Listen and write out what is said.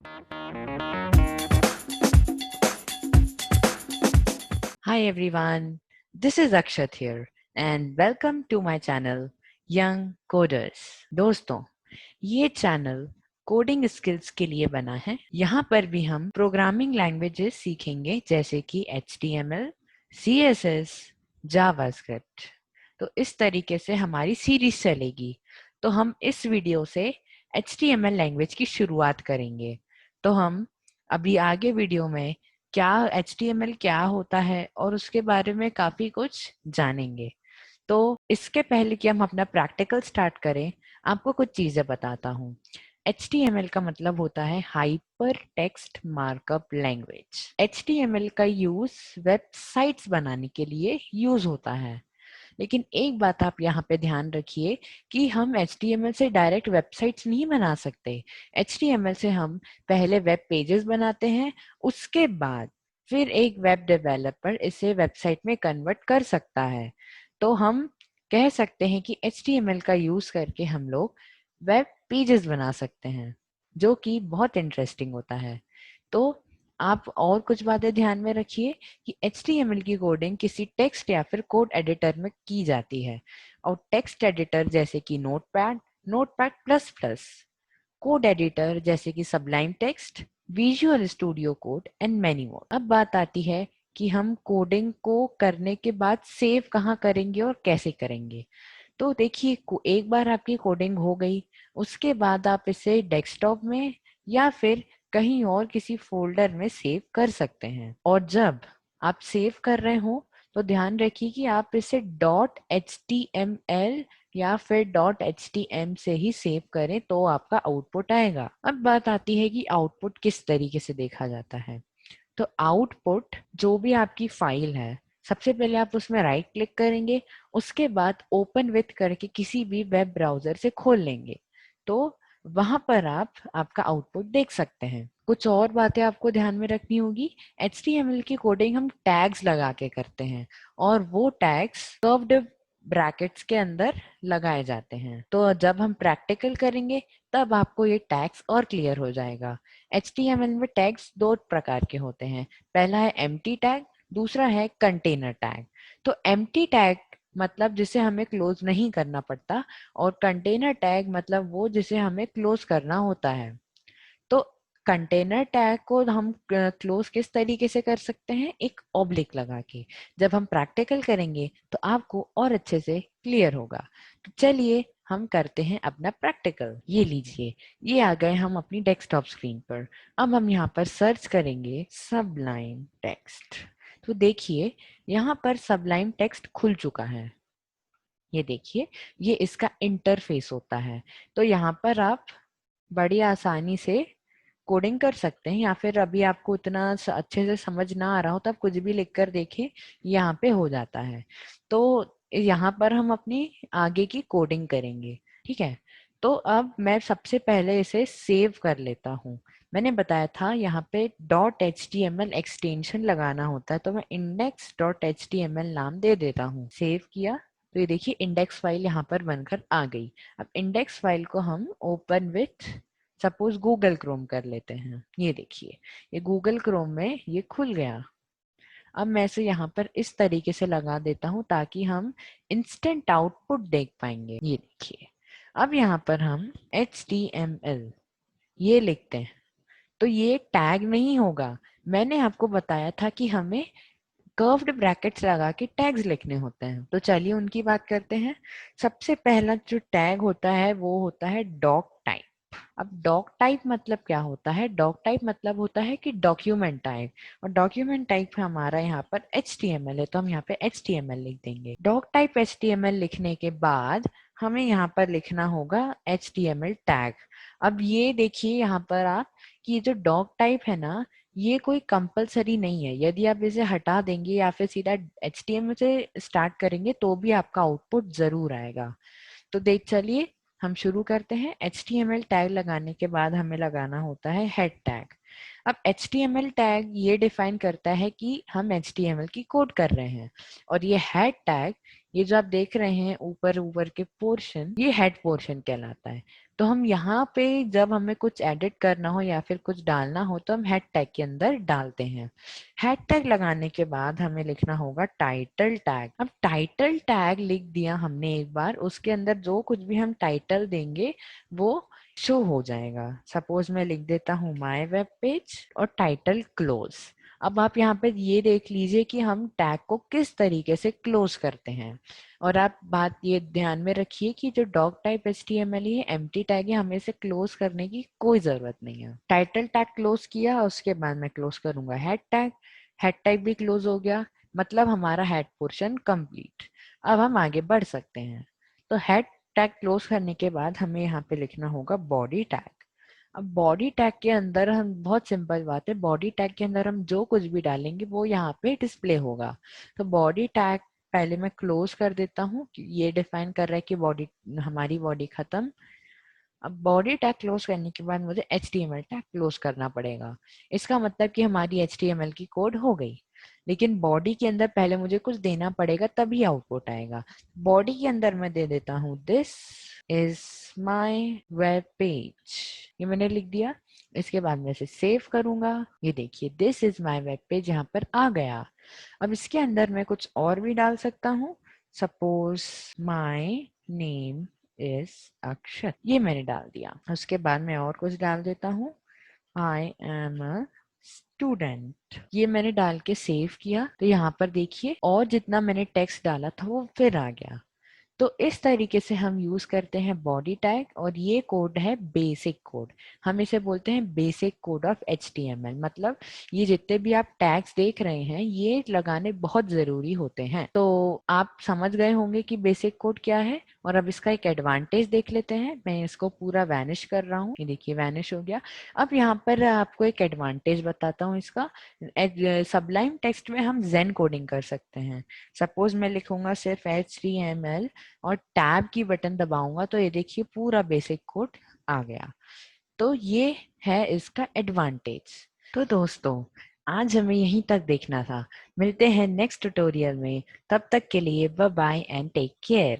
Hi everyone, this is Akshat here and welcome to my channel Young Coders। दोस्तों, ये channel coding skills के लिए बना है। यहाँ पर भी हम प्रोग्रामिंग लैंग्वेजेस सीखेंगे जैसे कि HTML, CSS, जावास्क्रिप्ट। तो इस तरीके से हमारी सीरीज चलेगी। तो हम इस वीडियो से HTML लैंग्वेज की शुरुआत करेंगे। तो हम अभी आगे वीडियो में क्या HTML क्या होता है और उसके बारे में काफी कुछ जानेंगे। तो इसके पहले कि हम अपना प्रैक्टिकल स्टार्ट करें, आपको कुछ चीजें बताता हूँ। HTML का मतलब होता है hyper text markup language. HTML का यूज वेबसाइट्स बनाने के लिए यूज होता है। लेकिन एक बात आप यहाँ पे ध्यान रखिए कि हम HTML से डायरेक्ट वेबसाइट्स नहीं बना सकते। HTML से हम पहले वेब पेजेस बनाते हैं, उसके बाद फिर एक वेब डेवलपर इसे वेबसाइट में कन्वर्ट कर सकता है। तो हम कह सकते हैं कि HTML का यूज करके हम लोग वेब पेजेस बना सकते हैं, जो कि बहुत इंटरेस्टिंग होता है। तो आप और कुछ बातें ध्यान में रखिए कि HTML की कोडिंग किसी टेक्स्ट या फिर कोड एडिटर में की जाती है। और टेक्स्ट एडिटर जैसे कि notepad, notepad plus plus, code editor जैसे कि Sublime text, visual studio code and many more. अब बात आती है कि हम कोडिंग को करने के बाद सेव कहाँ करेंगे और कैसे करेंगे। तो देखिए, एक बार आपकी कोडिंग हो गई, उसके बाद आप इसे डेस्कटॉप में या फिर कहीं और किसी फोल्डर में सेव कर सकते हैं। और जब आप सेव कर रहे हो तो ध्यान रखिए कि आप इसे .html या फिर .htm से ही सेव करें तो आपका आउटपुट आएगा। अब बात आती है कि आउटपुट किस तरीके से देखा जाता है। तो आउटपुट जो भी आपकी फाइल है, सबसे पहले आप उसमें राइट क्लिक करेंगे, उसके बाद ओपन विथ करके किसी भी वेब ब्राउजर से खोल लेंगे। तो वहां पर आप आपका आउटपुट देख सकते हैं। कुछ और बातें आपको ध्यान में रखनी होगी। HTML की कोडिंग हम टैग्स लगा के करते हैं और वो टैग्स कर्व्ड ब्रैकेट्स के अंदर लगाए जाते हैं। तो जब हम प्रैक्टिकल करेंगे तब आपको ये टैग्स और क्लियर हो जाएगा। HTML में टैग्स दो प्रकार के होते हैं। पहला है एम्प्टी टैग, दूसरा है कंटेनर टैग। तो एम्प्टी टैग मतलब जिसे हमें क्लोज नहीं करना पड़ता, और कंटेनर टैग मतलब वो जिसे हमें क्लोज करना होता है। तो कंटेनर टैग को हम क्लोज किस तरीके से कर सकते हैं, एक ऑब्लिक लगा के। जब हम प्रैक्टिकल करेंगे तो आपको और अच्छे से क्लियर होगा। तो चलिए हम करते हैं अपना प्रैक्टिकल। ये लीजिए, ये आ गए हम अपनी डेस्कटॉप स्क्रीन पर। अब हम यहाँ पर सर्च करेंगे सबलाइम टेक्स्ट। तो देखिए, यहाँ पर सबलाइम टेक्स्ट खुल चुका है। ये देखिए, ये इसका इंटरफेस होता है। तो यहाँ पर आप बड़ी आसानी से कोडिंग कर सकते हैं, या फिर अभी आपको इतना अच्छे से समझ ना आ रहा हो तो आप कुछ भी लिख कर देखिए, यहाँ पे हो जाता है। तो यहाँ पर हम अपनी आगे की कोडिंग करेंगे। ठीक है, तो अब मैं सबसे पहले इसे सेव कर लेता हूँ। मैंने बताया था यहाँ पे .html एक्सटेंशन लगाना होता है, तो मैं index.html नाम दे देता हूँ। सेव किया तो ये देखिए इंडेक्स फाइल यहाँ पर बनकर आ गई। अब इंडेक्स फाइल को हम open with suppose Google Chrome कर लेते हैं। ये देखिए, ये गूगल क्रोम में ये खुल गया। अब मैं इसे यहाँ पर इस तरीके से लगा देता हूँ ताकि हम इंस्टेंट आउटपुट देख पाएंगे। ये देखिए, अब यहाँ पर हम HTML ये लिखते हैं तो ये टैग नहीं होगा। मैंने आपको बताया था कि हमें कर्व्ड ब्रैकेट्स लगा के टैग्स लिखने होते हैं। तो चलिए उनकी बात करते हैं। सबसे पहला जो टैग होता है वो होता है डॉक टाइप। अब डॉक टाइप मतलब क्या होता है? डॉक टाइप मतलब होता है कि डॉक्यूमेंट टाइप, और डॉक्यूमेंट टाइप हमारा यहाँ पर HTML है, तो हम यहाँ पे HTML लिख देंगे। डॉक टाइप HTML लिखने के बाद हमें यहाँ पर लिखना होगा HTML टैग। अब ये देखिए यहाँ पर आप कि ये जो डॉक टाइप है ना, ये कोई कंपलसरी नहीं है। यदि आप इसे हटा देंगे या फिर सीधा HTML से स्टार्ट करेंगे तो भी आपका आउटपुट जरूर आएगा। तो देख चलिए हम शुरू करते हैं। HTML टैग लगाने के बाद हमें लगाना होता है हेड टैग। अब HTML टैग ये डिफाइन करता है कि हम HTML की कोड कर रहे हैं, और ये हेड टैग, ये जो आप देख रहे हैं ऊपर ऊपर के पोर्शन, ये हेड पोर्शन कहलाता है। तो हम यहाँ पे जब हमें कुछ एडिट करना हो या फिर कुछ डालना हो तो हम हेड टैग के अंदर डालते हैं। हेड टैग लगाने के बाद हमें लिखना होगा टाइटल टैग। अब टाइटल टैग लिख दिया हमने एक बार, उसके अंदर जो कुछ भी हम टाइटल देंगे वो शो हो जाएगा। सपोज मैं लिख देता हूँ माय वेब पेज और टाइटल क्लोज। अब आप यहाँ पे ये देख लीजिए कि हम टैग को किस तरीके से क्लोज करते हैं। और आप बात ये ध्यान में रखिए कि जो डॉग टाइप HTML है एम्प्टी टैग है, हमें इसे क्लोज करने की कोई जरूरत नहीं है। टाइटल टैग क्लोज किया, उसके बाद मैं क्लोज करूंगा हेड टैग। हेड टैग भी क्लोज हो गया, मतलब हमारा हेड पोर्शन कंप्लीट। अब हम आगे बढ़ सकते हैं। तो हेड टैग क्लोज करने के बाद हमें यहाँ पे लिखना होगा बॉडी टैग। अब बॉडी टैग के अंदर हम, बहुत सिंपल बात है, बॉडी टैग के अंदर हम जो कुछ भी डालेंगे वो यहाँ पे डिस्प्ले होगा। तो बॉडी टैग पहले मैं क्लोज कर देता हूँ, ये डिफाइन कर रहा है कि बॉडी, हमारी बॉडी खत्म। अब बॉडी टैग क्लोज करने के बाद मुझे HTML टैग क्लोज करना पड़ेगा। इसका मतलब कि हमारी HTML की कोड हो गई, लेकिन बॉडी के अंदर पहले मुझे कुछ देना पड़ेगा तभी आउटपुट आएगा। बॉडी के अंदर मैं दे देता हूँ this is my web page, ये मैंने लिख दिया। इसके बाद मैं इसे सेव करूंगा। ये देखिए this is my web page यहाँ पर आ गया। अब इसके अंदर मैं कुछ और भी डाल सकता हूँ। सपोज माय नेम इज अक्षत, ये मैंने डाल दिया। उसके बाद मैं और कुछ डाल देता हूँ, आई एम अ स्टूडेंट, ये मैंने डाल के सेव किया। तो यहाँ पर देखिए और जितना मैंने टेक्स्ट डाला था वो फिर आ गया। तो इस तरीके से हम यूज करते हैं बॉडी टैग, और ये कोड है बेसिक कोड। हम इसे बोलते हैं बेसिक कोड ऑफ HTML। मतलब ये जितने भी आप टैग्स देख रहे हैं ये लगाने बहुत जरूरी होते हैं। तो आप समझ गए होंगे कि बेसिक कोड क्या है। और अब इसका एक एडवांटेज देख लेते हैं। मैं इसको पूरा वैनिश कर रहा हूँ, ये देखिए वैनिश हो गया। अब यहाँ पर आपको एक एडवांटेज बताता हूँ इसका। सबलाइम टेक्स्ट में हम जेन कोडिंग कर सकते हैं। सपोज मैं लिखूंगा सिर्फ HTML और टैब की बटन दबाऊंगा तो ये देखिए पूरा बेसिक कोड आ गया। तो ये है इसका एडवांटेज। तो दोस्तों आज हमें यहीं तक देखना था। मिलते हैं नेक्स्ट ट्यूटोरियल में, तब तक के लिए bye bye and take care.